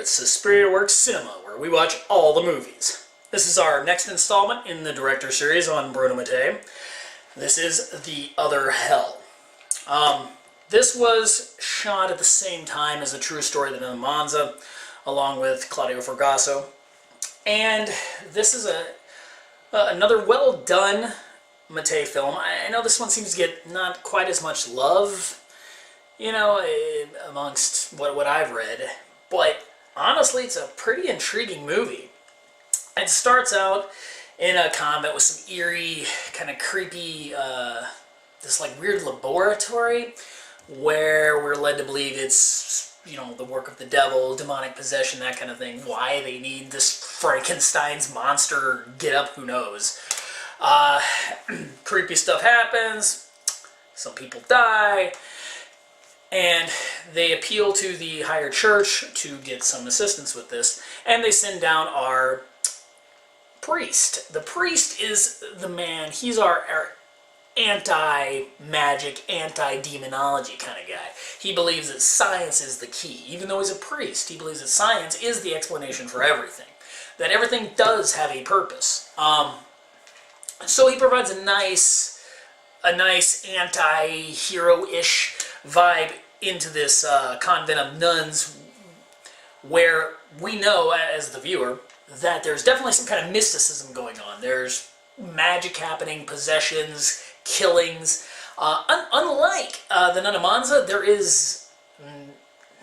at Suspiria Works Cinema, where we watch all the movies. This is our next installment in the director series on Bruno Mattei. This is The Other Hell. This was shot at the same time as A True Story of the Monza, along with Claudio Fragasso. And this is another well-done Mattei film. I know this one seems to get not quite as much love, you know, amongst what I've read. But honestly, it's a pretty intriguing movie. It starts out in a convent with some eerie, kind of creepy, this like weird laboratory where we're led to believe it's, you know, the work of the devil, demonic possession, that kind of thing. Why they need this Frankenstein's monster get up, who knows. Creepy stuff happens, some people die, and they appeal to the higher church to get some assistance with this, and they send down our priest. The priest is the man. He's our anti-magic, anti-demonology kind of guy. He believes that science is the key. Even though he's a priest, he believes that science is the explanation for everything. That everything does have a purpose. So he provides a nice anti-hero-ish vibe into this convent of nuns, where we know, as the viewer, that there's definitely some kind of mysticism going on. There's magic happening, possessions, killings. Unlike the Nun of Monza, there is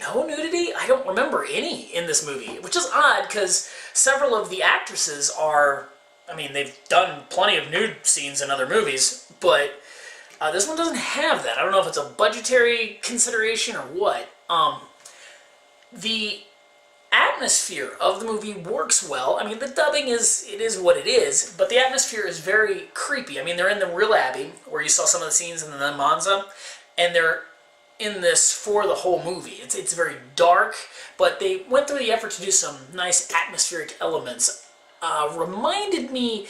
no nudity. I don't remember any in this movie, which is odd because several of the actresses are, I mean, they've done plenty of nude scenes in other movies, but this one doesn't have that. I don't know if it's a budgetary consideration or what. The atmosphere of the movie works well. I mean, the dubbing is what it is, but the atmosphere is very creepy. I mean, they're in the real abbey, where you saw some of the scenes in the Nun Monza, and they're in this for the whole movie. It's very dark, but they went through the effort to do some nice atmospheric elements. Reminded me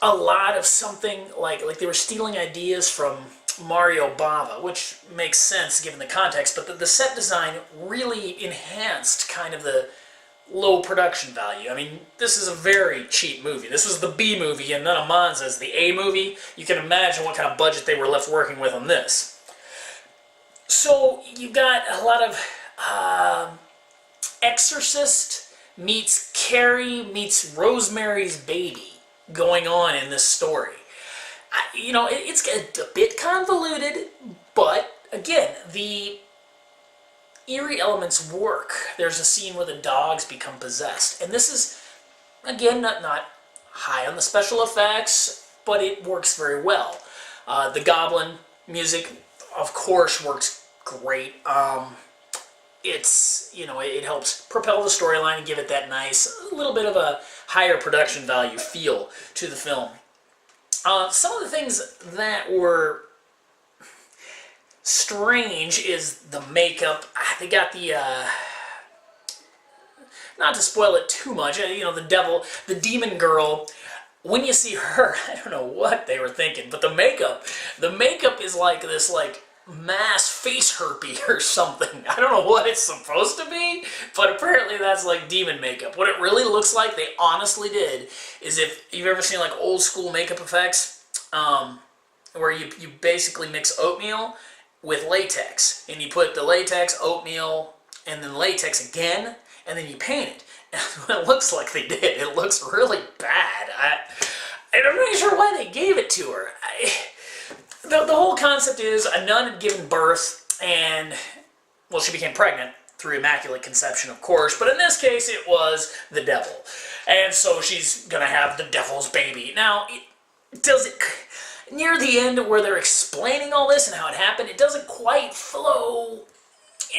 a lot of something like they were stealing ideas from Mario Bava, which makes sense given the context, but the set design really enhanced kind of the low production value. I mean, this is a very cheap movie. This was the B movie, and Nun of Monza is the A movie. You can imagine what kind of budget they were left working with on this. So you got a lot of Exorcist meets Carrie meets Rosemary's Baby going on in this story. You know, it's a bit convoluted, but again, the eerie elements work. There's a scene where the dogs become possessed, and this is, again, not high on the special effects, but it works very well. The goblin music, of course, works great. It's, you know, it helps propel the storyline and give it that nice, a little bit of a higher production value feel to the film. Some of the things that were strange is the makeup. They got the, not to spoil it too much, you know, the demon girl, when you see her, I don't know what they were thinking, but the makeup is like this, like, mass face herpy or something. I don't know what it's supposed to be, but apparently that's like demon makeup. What it really looks like, they honestly did, is if you've ever seen like old school makeup effects, where you basically mix oatmeal with latex, and you put the latex, oatmeal, and then latex again, and then you paint it. And what it looks like they did. It looks really bad. I'm not really sure why they gave it to her. The whole concept is a nun had given birth, and, well, she became pregnant through immaculate conception, of course, but in this case it was the devil. And so she's going to have the devil's baby. Now, near the end where they're explaining all this and how it happened, it doesn't quite flow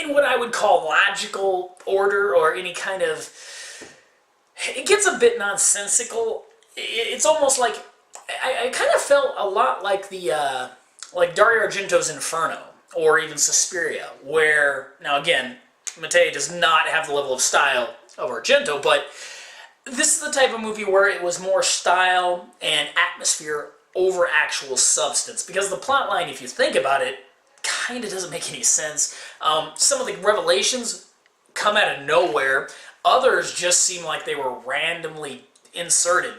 in what I would call logical order or any kind of... It gets a bit nonsensical. It's almost like... I kind of felt a lot like the, like Dario Argento's Inferno, or even Suspiria, where, now again, Mattei does not have the level of style of Argento, but this is the type of movie where it was more style and atmosphere over actual substance, because the plot line, if you think about it, kind of doesn't make any sense. Some of the revelations come out of nowhere. Others just seem like they were randomly inserted.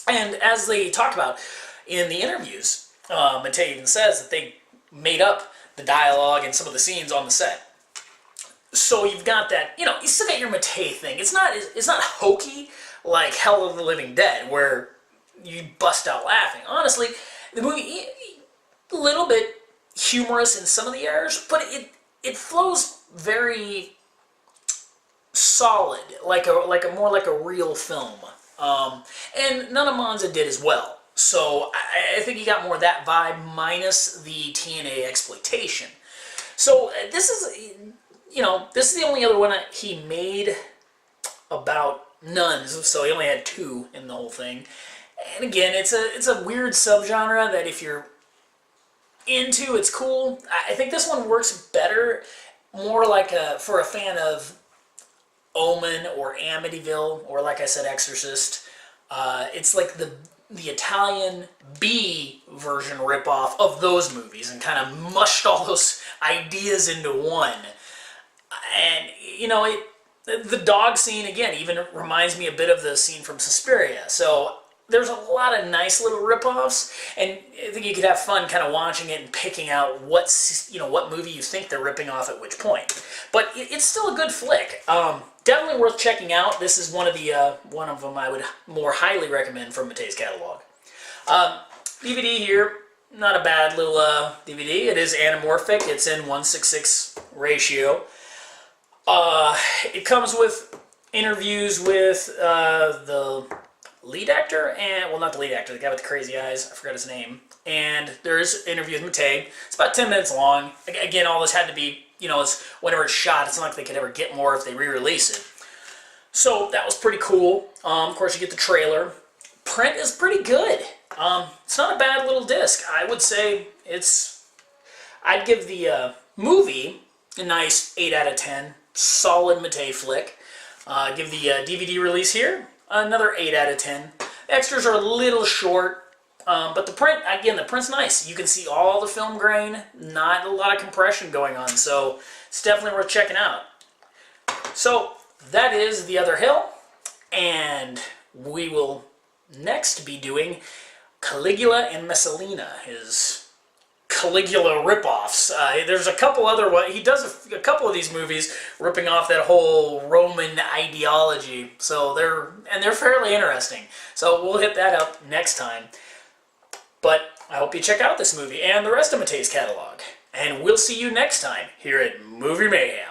And as they talk about in the interviews, Mattei even says that they made up the dialogue and some of the scenes on the set. So you've got that, you still got your Mattei thing. It's not hokey like Hell of the Living Dead, where you bust out laughing. Honestly, the movie, a little bit humorous in some of the errors, but it flows very solid, more like a real film. And none of Monza did as well. So I think you got more of that vibe minus the TNA exploitation. So this is, this is the only other one that he made about nuns. So he only had 2 in the whole thing. And again, it's a weird subgenre that if you're into, it's cool. I think this one works better, more like for a fan of Omen or Amityville, or like I said, Exorcist. It's like the Italian B version ripoff of those movies, and kind of mushed all those ideas into one. And the dog scene again even reminds me a bit of the scene from Suspiria. So there's a lot of nice little ripoffs, and I think you could have fun kind of watching it and picking out what movie you think they're ripping off at which point. But it's still a good flick. Definitely worth checking out. This is one of them I would more highly recommend from Mattei's catalog. DVD here, not a bad little DVD. It is anamorphic. It's in 1:66 ratio. It comes with interviews with the lead actor, not the lead actor, the guy with the crazy eyes, I forgot his name. And there's interviews with Mattei. It's about 10 minutes long. Again, all this had to be, it's whenever it's shot. It's not like they could ever get more if they re-release it. So that was pretty cool. Of course, you get the trailer. Print is pretty good. It's not a bad little disc. I would say I'd give the movie a nice 8 out of 10. Solid Mattei flick. Give the DVD release here another 8 out of 10. The extras are a little short, but the print's nice. You can see all the film grain, not a lot of compression going on, so it's definitely worth checking out. So that is The Other Hill, and we will next be doing Caligula and Messalina, his Caligula ripoffs. There's a couple other ones. He does a couple of these movies ripping off that whole Roman ideology. So they're fairly interesting. So we'll hit that up next time. But I hope you check out this movie and the rest of Mattei's catalog. And we'll see you next time here at Movie Mayhem.